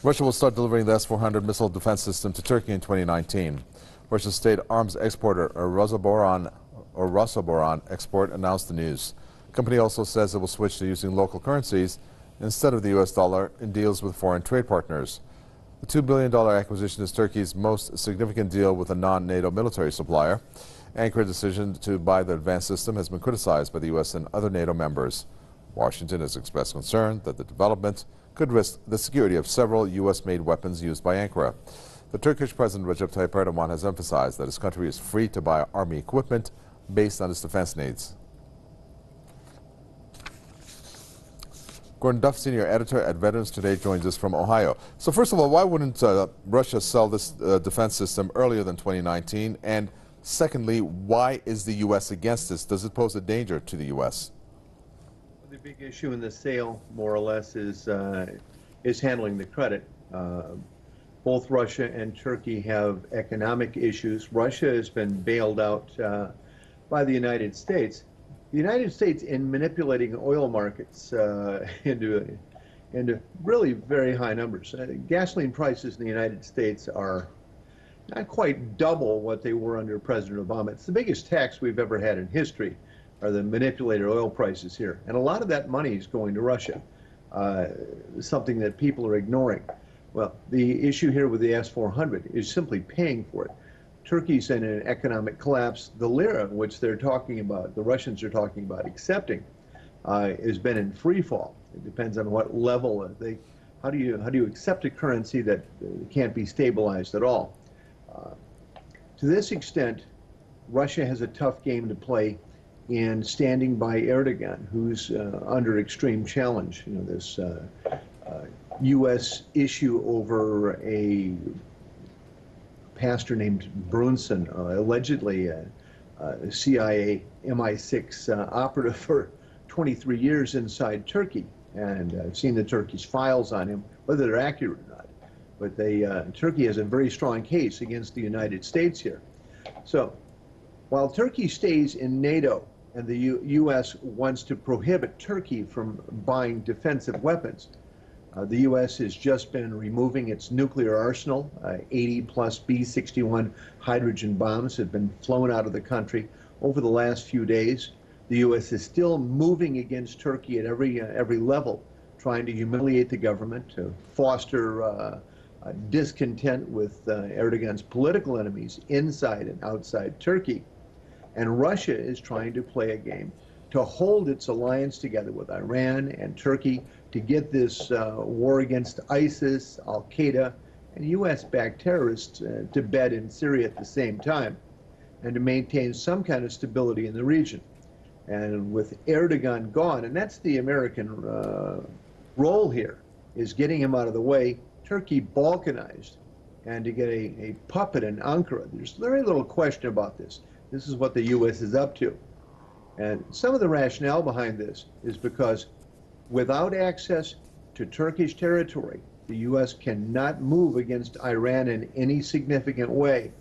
Russia will start delivering the S-400 missile defense system to Turkey in 2019. Russia's state arms exporter, Rosaboron Export, announced the news. The company also says it will switch to using local currencies instead of the U.S. dollar in deals with foreign trade partners. The $2 billion acquisition is Turkey's most significant deal with a non-NATO military supplier. Ankaran's decision to buy the advanced system has been criticized by the U.S. and other NATO members. Washington has expressed concern that the development could risk the security of several U.S.-made weapons used by Ankara. The Turkish President Recep Tayyip Erdogan has emphasized that his country is free to buy army equipment based on its defense needs. Gordon Duff, senior editor at Veterans Today, joins us from Ohio. So first of all, why wouldn't Russia sell this defense system earlier than 2019? And secondly, why is the U.S. against this? Does it pose a danger to the U.S.? The big issue in the sale, more or less, is handling the credit. Both Russia and Turkey have economic issues. Russia has been bailed out by the United States. The United States, in manipulating oil markets into really very high numbers. Gasoline prices in the United States are not quite double what they were under President Obama. It's the biggest tax we've ever had in history, are the manipulated oil prices here. And a lot of that money is going to Russia, something that people are ignoring. Well, the issue here with the S-400 is simply paying for it. Turkey's in an economic collapse. The lira, which they're talking about, the Russians are talking about accepting, has been in free fall. It depends on what level how do you accept a currency that can't be stabilized at all? To this extent, Russia has a tough game to play in standing by Erdogan, who's under extreme challenge. You know, this U.S. issue over a pastor named Brunson, allegedly a CIA MI6 operative for 23 years inside Turkey. And I've seen the Turkish files on him, whether they're accurate or not. But Turkey has a very strong case against the United States here. So while Turkey stays in NATO and the U.S. wants to prohibit Turkey from buying defensive weapons, the U.S. has just been removing its nuclear arsenal. 80 plus B-61 hydrogen bombs have been flown out of the country over the last few days. The U.S. is still moving against Turkey at every level, trying to humiliate the government, to foster discontent with Erdogan's political enemies inside and outside Turkey. And Russia is trying to play a game to hold its alliance together with Iran and Turkey to get this war against ISIS, Al-Qaeda, and U.S.-backed terrorists to bed in Syria at the same time, and to maintain some kind of stability in the region. And with Erdogan gone, and that's the American role here, is getting him out of the way, Turkey balkanized, and to get a puppet in Ankara. There's very little question about this. This is what the U.S. is up to. And some of the rationale behind this is because without access to Turkish territory, the U.S. cannot move against Iran in any significant way.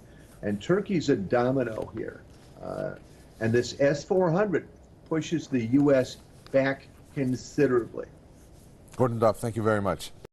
And Turkey's a domino here. And this S-400 pushes the U.S. back considerably. Gordon Duff, thank you very much.